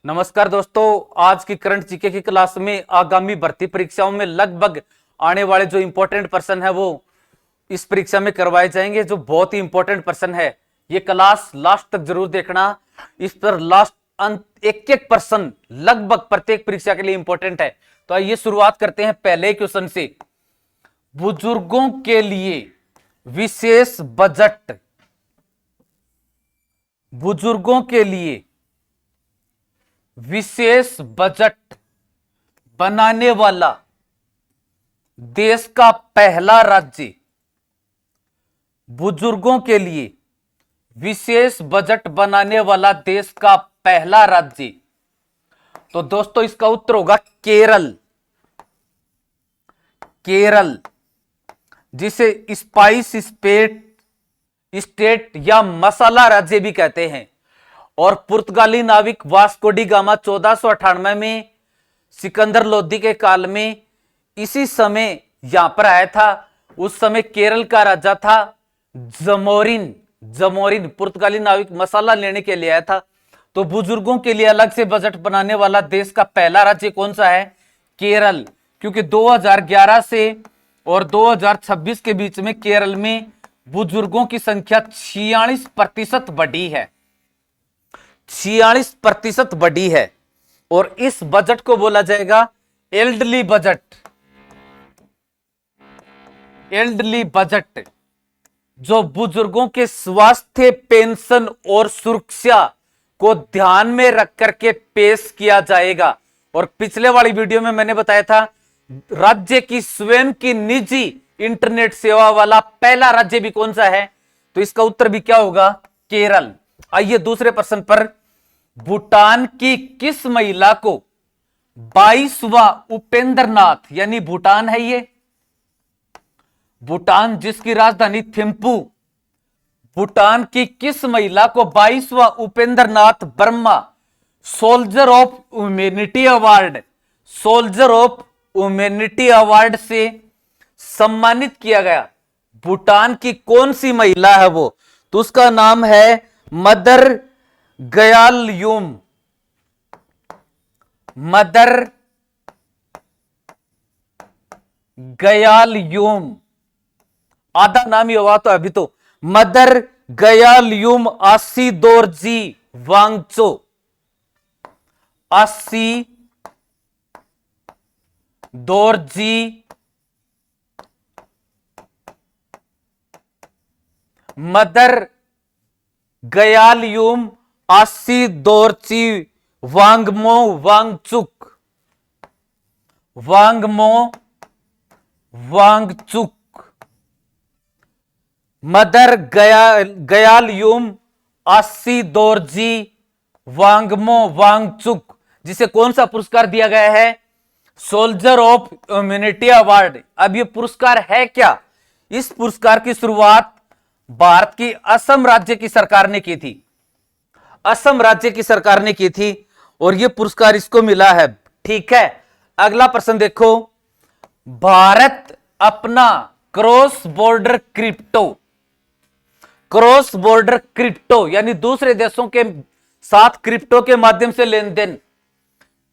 नमस्कार दोस्तों, आज की करंट जीके की क्लास में आगामी भर्ती परीक्षाओं में लगभग आने वाले जो इंपॉर्टेंट प्रश्न है वो इस परीक्षा में करवाए जाएंगे, जो बहुत ही इंपॉर्टेंट प्रश्न है। ये क्लास लास्ट तक जरूर देखना। इस पर लास्ट अंत एक एक प्रश्न लगभग प्रत्येक परीक्षा के लिए इंपॉर्टेंट है। तो आइए शुरुआत करते हैं पहले क्वेश्चन से। बुजुर्गों के लिए विशेष बजट, बुजुर्गों के लिए विशेष बजट बनाने वाला देश का पहला राज्य, बुजुर्गों के लिए विशेष बजट बनाने वाला देश का पहला राज्य। तो दोस्तों इसका उत्तर होगा केरल। केरल, जिसे स्पाइस स्टेट या मसाला राज्य भी कहते हैं। और पुर्तगाली नाविक वास्को डी गामा 1498 में सिकंदर लोदी के काल में इसी समय यहां पर आया था। उस समय केरल का राजा था जमोरिन। जमोरिन पुर्तगाली नाविक मसाला लेने के लिए आया था। तो बुजुर्गों के लिए अलग से बजट बनाने वाला देश का पहला राज्य कौन सा है? केरल। क्योंकि 2011 से और 2026 के बीच में केरल में बुजुर्गों की संख्या 46% बढ़ी है। 46% बढ़ी है। और इस बजट को बोला जाएगा एल्डरली बजट। एल्डरली बजट जो बुजुर्गों के स्वास्थ्य, पेंशन और सुरक्षा को ध्यान में रख करके पेश किया जाएगा। और पिछले वाली वीडियो में मैंने बताया था राज्य की स्वयं की निजी इंटरनेट सेवा वाला पहला राज्य भी कौन सा है? तो इसका उत्तर भी क्या होगा? केरल। आइए दूसरे प्रश्न पर। भूटान की किस महिला को 22वां उपेंद्रनाथ, यानी भूटान है ये, भूटान जिसकी राजधानी थिम्पू, भूटान की किस महिला को 22वां Upendranath Verma soldier of humanity award, soldier of humanity award से सम्मानित किया गया? भूटान की कौन सी महिला है वो? तो उसका नाम है मदर गयालयूम। मदर गयालयूम, आधा नाम ही हुआ तो अभी तो। मदर गयालयूम आसी दोरजी वांगचो, आसी दोरजी मदर गयालयूम आसी दोरची वांगमो वांगचुक, वांगमो वांगचुक, मदर गयालयूम आसी दोरजी वांगमो वांगचुक, जिसे कौन सा पुरस्कार दिया गया है? Soldier of humanity award. अब यह पुरस्कार है क्या? इस पुरस्कार की शुरुआत भारत की असम राज्य की सरकार ने की थी। असम राज्य की सरकार ने की थी और यह पुरस्कार इसको मिला है। ठीक है, अगला प्रश्न देखो। भारत अपना cross border crypto, cross border crypto यानी दूसरे देशों के साथ क्रिप्टो के माध्यम से लेन देन,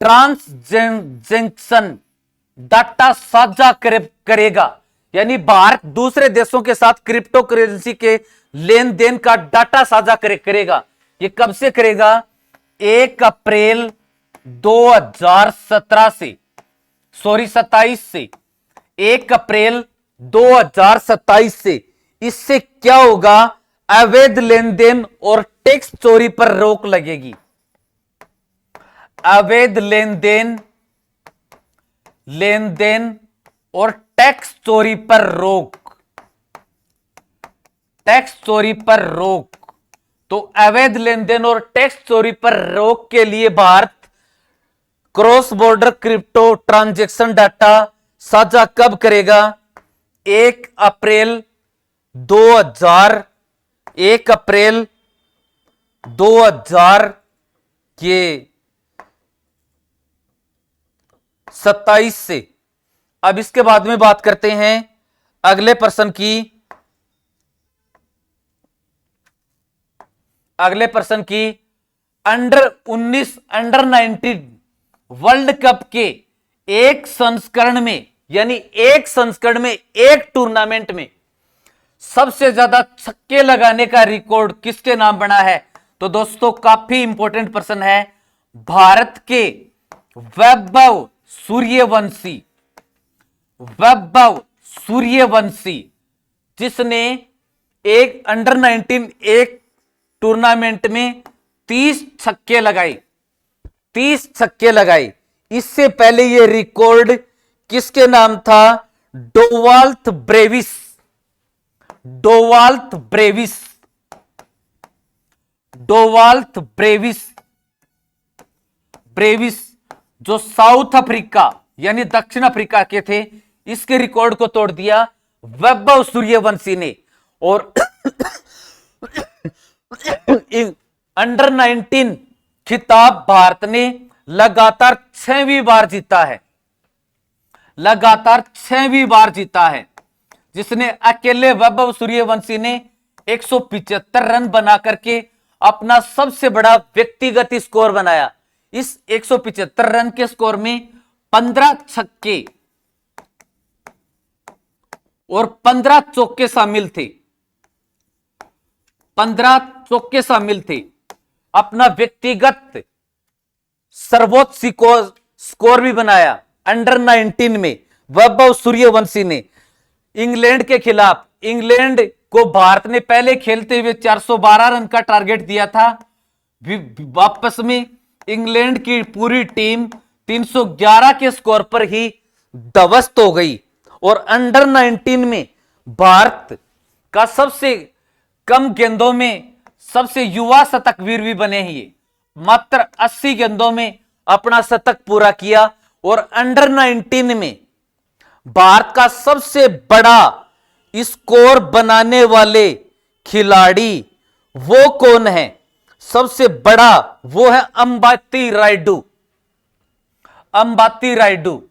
ट्रांसजेक्शन डाटा साझा करेगा। यानी भारत दूसरे देशों के साथ क्रिप्टो करेंसी के लेन देन का डाटा साझा करेगा। ये कब से करेगा? 1 अप्रैल 2017 से, सॉरी 27 से, 1 अप्रैल 2027 से। इससे क्या होगा? अवैध लेन देन और टैक्स चोरी पर रोक लगेगी। अवैध लेन देन और टैक्स चोरी पर रोक, टैक्स चोरी पर रोक। तो अवैध लेन देन और टैक्स चोरी पर रोक के लिए Bharat cross border crypto transaction data साझा कब करेगा? 1 अप्रैल 2027 से। अब इसके बाद में बात करते हैं अगले प्रश्न की। अगले प्रश्न की अंडर 19 अंडर 19 वर्ल्ड कप के एक संस्करण में, यानी एक संस्करण में, एक टूर्नामेंट में सबसे ज्यादा छक्के लगाने का रिकॉर्ड किसके नाम बना है? तो दोस्तों काफी इंपॉर्टेंट प्रश्न है। भारत के वैभव सूर्यवंशी, वैभव सूर्यवंशी, जिसने एक अंडर 19 एक टूर्नामेंट में 30 छक्के लगाए, 30 छक्के लगाए। इससे पहले यह रिकॉर्ड किसके नाम था? डोवाल्थ ब्रेविस, डोवाल्थ ब्रेविस, डोवाल्थ ब्रेविस, ब्रेविस जो साउथ अफ्रीका यानी दक्षिण अफ्रीका के थे, इसके रिकॉर्ड को तोड़ दिया वैभव सूर्यवंशी ने। और अंडर 19 खिताब भारत ने लगातार 6वीं बार जीता है, लगातार 6वीं बार जीता है, जिसने अकेले वैभव सूर्यवंशी ने 175 रन बना करके अपना सबसे बड़ा व्यक्तिगत स्कोर बनाया। इस 175 रन के स्कोर में 15 छक्के और 15 चौके शामिल थे, 15 चौके शामिल थे। अपना व्यक्तिगत सर्वोच्च स्कोर भी बनाया अंडर 19 में वैभव सूर्यवंशी ने। इंग्लैंड के खिलाफ, इंग्लैंड को भारत ने पहले खेलते हुए 412 रन का टारगेट दिया था, वापस में इंग्लैंड की पूरी टीम 311 के स्कोर पर ही ध्वस्त हो गई। और अंडर 19 में भारत का सबसे कम गेंदों में सबसे युवा शतकवीर भी बने हैं ये, मात्र 80 गेंदों में अपना शतक पूरा किया। और अंडर 19 में भारत का सबसे बड़ा स्कोर बनाने वाले खिलाड़ी वो कौन है? सबसे बड़ा वो है अंबाती रायडू, अंबाती रायडू,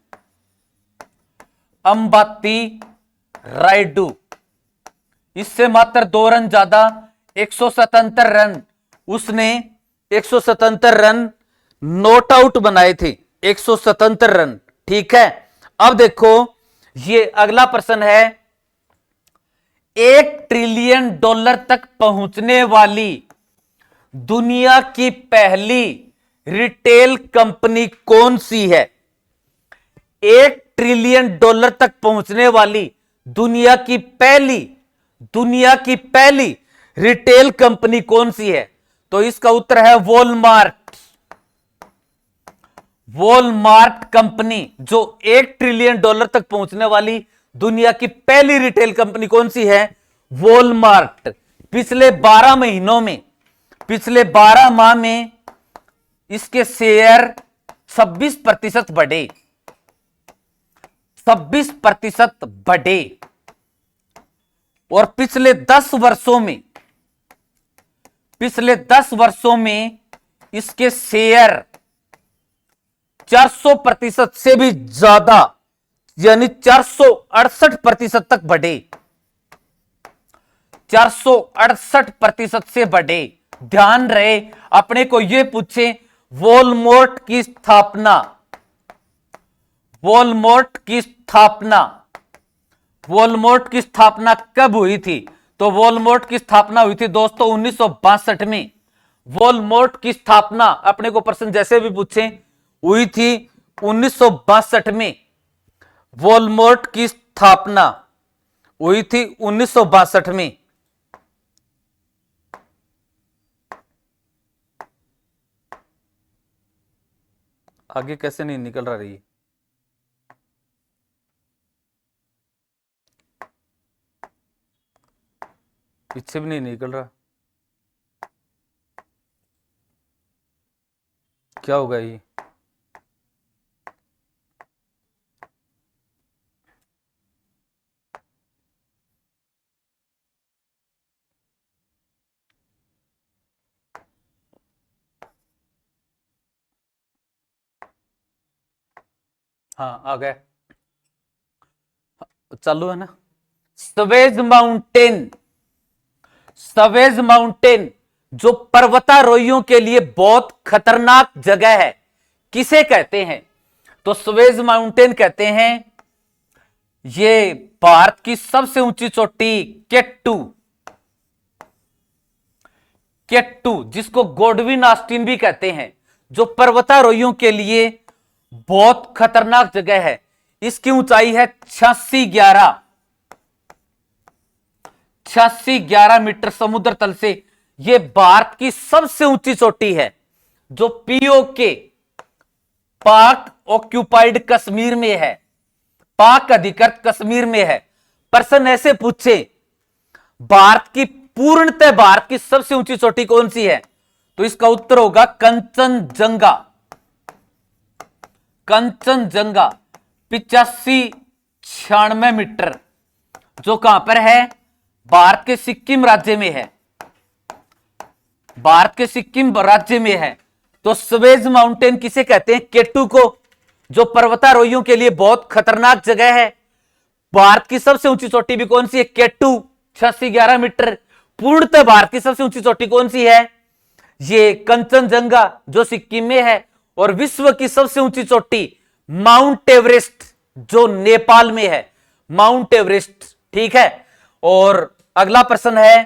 अंबाती रायडू। इससे मात्र 2 रन ज्यादा, 177 रन उसने 177 रन नॉट आउट बनाए थे, 177 रन। ठीक है, अब देखो ये अगला प्रश्न है, $1 ट्रिलियन तक पहुंचने वाली दुनिया की पहली रिटेल कंपनी कौन सी है? $1 ट्रिलियन तक पहुंचने वाली दुनिया की पहली रिटेल कंपनी कौन सी है? तो इसका उत्तर है वॉलमार्ट, वॉलमार्ट कंपनी, जो $1 ट्रिलियन तक पहुंचने वाली दुनिया की पहली रिटेल कंपनी कौन सी है? वॉलमार्ट। पिछले 12 महीनों में, पिछले 12 माह में इसके शेयर 26% बढ़े, 26% बढ़े। और पिछले 10 वर्षों में, पिछले 10 वर्षों में इसके शेयर 400% से भी ज्यादा, यानी 468% तक बढ़े, 468% से बढ़े। ध्यान रहे, अपने को यह पूछे वॉलमार्ट की स्थापना, वॉलमार्ट की स्थापना, वॉलमार्ट की स्थापना कब हुई थी? तो वॉलमार्ट की स्थापना हुई थी दोस्तों 1962 में। वॉलमार्ट की स्थापना अपने को प्रश्न जैसे भी पूछे हुई थी 1962 में। वॉलमार्ट की स्थापना हुई थी 1962 में। आगे कैसे नहीं निकल रहा रही? पीछे भी नहीं निकल रहा, क्या होगा ये? हाँ आ गया, चालू है ना। स्वेज माउंटेन, स्वेज माउंटेन जो पर्वतारोहियों के लिए बहुत खतरनाक जगह है, किसे कहते हैं? तो स्वेज माउंटेन कहते हैं। ये भारत की सबसे ऊंची चोटी केट्टू, केट्टू जिसको गोडविन आस्टीन भी कहते हैं, जो पर्वतारोहियों के लिए बहुत खतरनाक जगह है। इसकी ऊंचाई है 8611 मीटर समुद्र तल से। यह भारत की सबसे ऊंची चोटी है, जो पीओके पाक ऑक्यूपाइड कश्मीर में है, पाक अधिकृत कश्मीर में है। प्रश्न ऐसे पूछे, भारत की पूर्णतः भारत की सबसे ऊंची चोटी कौन सी है? तो इसका उत्तर होगा कंचनजंगा। कंचनजंगा 8596 मीटर, जो कहां पर है? भारत के सिक्किम राज्य में है, भारत के सिक्किम राज्य में है। तो स्वेज माउंटेन किसे कहते हैं? केटू को, जो पर्वतारोहियों के लिए बहुत खतरनाक जगह है। भारत की सबसे ऊंची चोटी भी कौन सी है? केटू 8611 मीटर। पूर्णतः भारत की सबसे ऊंची चोटी कौन सी है? ये कंचनजंगा, जो सिक्किम में है। और विश्व की सबसे ऊंची चोटी माउंट एवरेस्ट, जो नेपाल में है, माउंट एवरेस्ट। ठीक है। और अगला प्रश्न है,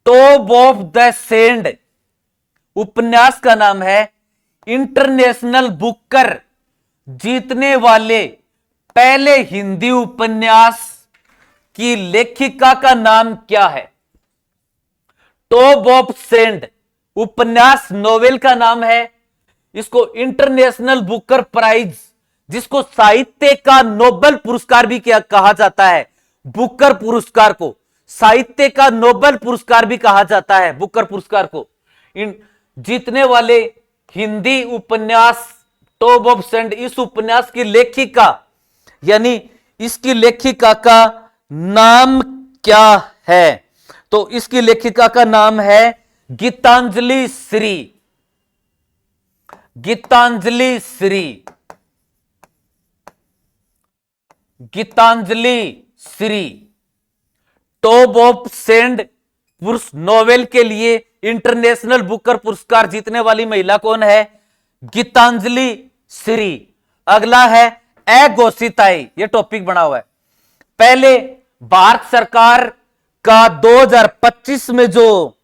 टॉप ऑफ द सैंड उपन्यास का नाम है। इंटरनेशनल बुकर जीतने वाले पहले हिंदी उपन्यास की लेखिका का नाम क्या है? टॉप ऑफ सैंड उपन्यास नोवेल का नाम है। इसको इंटरनेशनल बुकर प्राइज, जिसको साहित्य का नोबेल पुरस्कार भी क्या कहा जाता है, बुकर पुरस्कार को साहित्य का नोबेल पुरस्कार भी कहा जाता है, बुकर पुरस्कार को। जीतने वाले हिंदी उपन्यास टॉप ऑफ सैंड, इस उपन्यास की लेखिका, यानी इसकी लेखिका का नाम क्या है? तो इसकी लेखिका का नाम है Geetanjali Shree. Geetanjali Shree, Geetanjali Shree. Tomb of sand novel के लिए इंटरनेशनल बुकर पुरस्कार जीतने वाली महिला कौन है? गीतांजलि श्री। अगला है अघोषिताएं, यह टॉपिक बना हुआ है। पहले भारत सरकार का 2025 में जो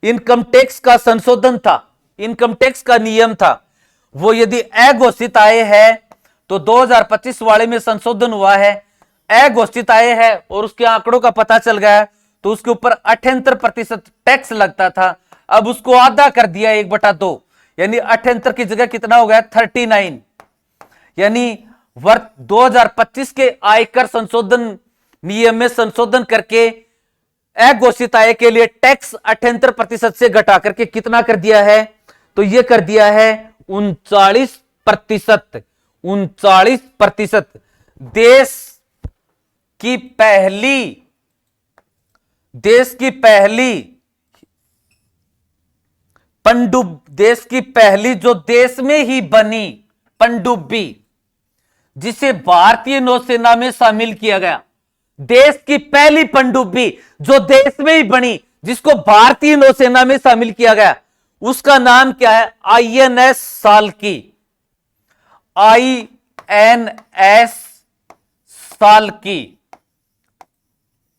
इनकम टैक्स का संशोधन था, इनकम टैक्स का नियम था, वो यदि अघोषित आय है तो 2025 वाले में संशोधन हुआ है, अघोषित आय है और उसके आंकड़ों का पता चल गया तो उसके ऊपर 78% टैक्स लगता था। अब उसको आधा कर दिया 1/2, यानी 78 की जगह कितना हो गया? 39। यानी वर्ष 2025 के आयकर संशोधन नियम में संशोधन करके अघोषित आय के लिए टैक्स 78% से घटा करके कितना कर दिया है? तो यह कर दिया है 39%। 39%। देश की पहली जो देश में ही बनी पनडुब्बी, जिसे भारतीय नौसेना में शामिल किया गया, देश की पहली पनडुब्बी जो देश में ही बनी, जिसको भारतीय नौसेना में शामिल किया गया, उसका नाम क्या है? INS Salki. INS Salki,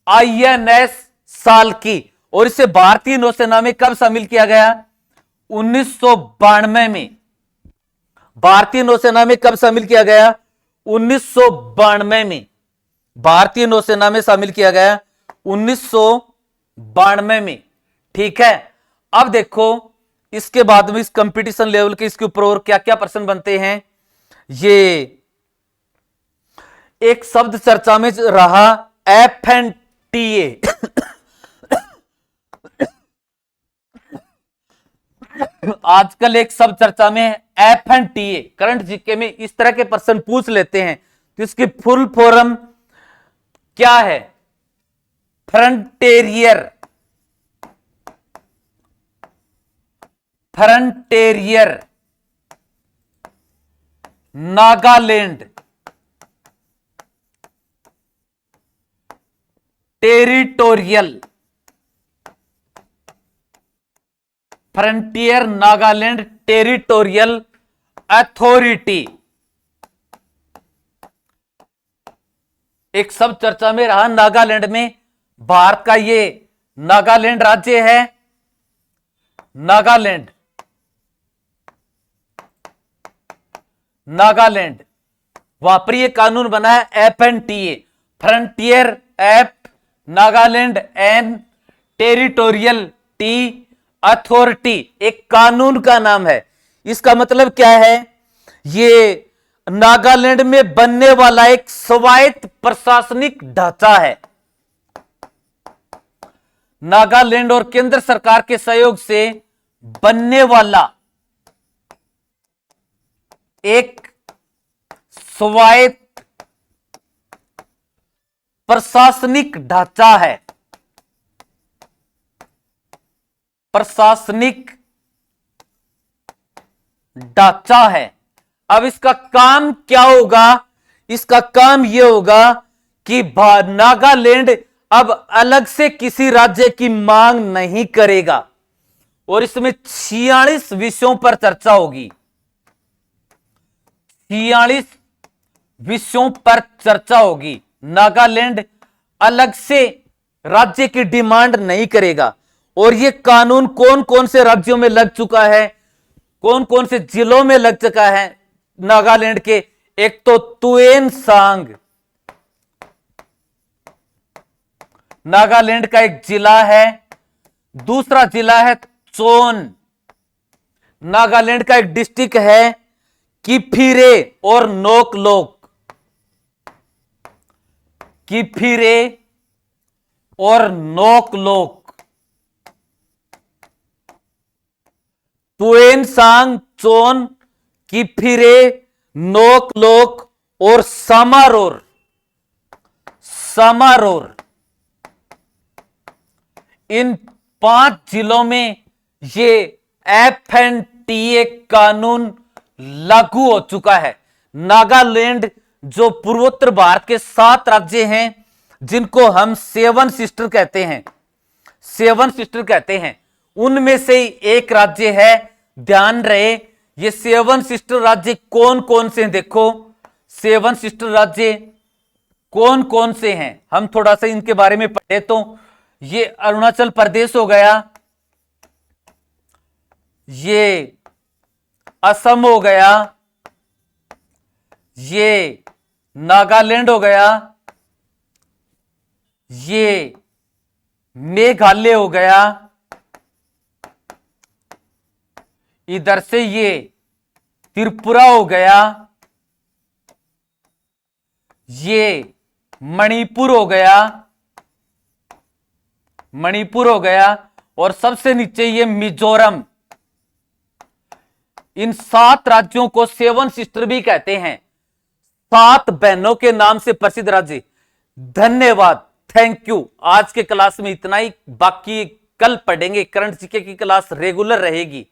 INS Salki. और इसे भारतीय नौसेना में कब शामिल किया गया? 1992 में। भारतीय नौसेना में कब शामिल किया गया? 1992 में। भारतीय नौसेना में शामिल किया गया 1992 में। ठीक है। अब देखो इसके बाद में इस कंपटीशन लेवल के इसके ऊपर और क्या क्या प्रश्न बनते हैं। ये एक शब्द चर्चा में रहा, एफएनटीए। आजकल एक शब्द चर्चा में है एफएनटीए। करंट जीके में इस तरह के प्रश्न पूछ लेते हैं तो इसकी फुल फॉर्म क्या है? Frontier, frontier Nagaland territorial frontier Nagaland territorial authority. एक सब चर्चा में रहा नागालैंड में, भारत का ये नागालैंड राज्य है, नागालैंड वहां पर ये कानून बना है FNTA, frontier app Nagaland and territorial T authority, एक कानून का नाम है। इसका मतलब क्या है? ये नागालैंड में बनने वाला एक स्वायत्त प्रशासनिक ढांचा है। नागालैंड और केंद्र सरकार के सहयोग से बनने वाला एक स्वायत्त प्रशासनिक ढांचा है, प्रशासनिक ढांचा है। अब इसका काम क्या होगा? इसका काम यह होगा कि नागालैंड अब अलग से किसी राज्य की मांग नहीं करेगा और इसमें 46 विषयों पर चर्चा होगी। 46 विषयों पर चर्चा होगी। नागालैंड अलग से राज्य की डिमांड नहीं करेगा। और यह कानून कौन कौन से राज्यों में लग चुका है, कौन कौन से जिलों में लग चुका है नागालैंड के? एक तो तुएन सांग नागालैंड का एक जिला है, दूसरा जिला है चोन, नागालैंड का एक डिस्ट्रिक्ट है किफिरे और नोकलोक, किफिरे और नोकलोक, तुएनसांग, चोन, किफिरे, नोकलोक और समारोर, समारोर, इन 5 जिलों में ये FNTA कानून लागू हो चुका है। नागालैंड जो पूर्वोत्तर भारत के 7 राज्य हैं जिनको हम 7 सिस्टर कहते हैं, 7 सिस्टर कहते हैं, उनमें से एक राज्य है। ध्यान रहे ये 7 सिस्टर राज्य कौन कौन से हैं? देखो 7 सिस्टर राज्य कौन कौन से हैं, हम थोड़ा सा इनके बारे में पढ़े। तो ये अरुणाचल प्रदेश हो गया, ये असम हो गया, ये नागालैंड हो गया, ये मेघालय हो गया, इधर से ये त्रिपुरा हो गया, ये मणिपुर हो गया, मणिपुर हो गया, और सबसे नीचे ये मिजोरम। इन 7 राज्यों को 7 सिस्टर भी कहते हैं, 7 बहनों के नाम से प्रसिद्ध राज्य। धन्यवाद, थैंक यू। आज के क्लास में इतना ही, बाकी कल पढ़ेंगे। करंट जीके की क्लास रेगुलर रहेगी।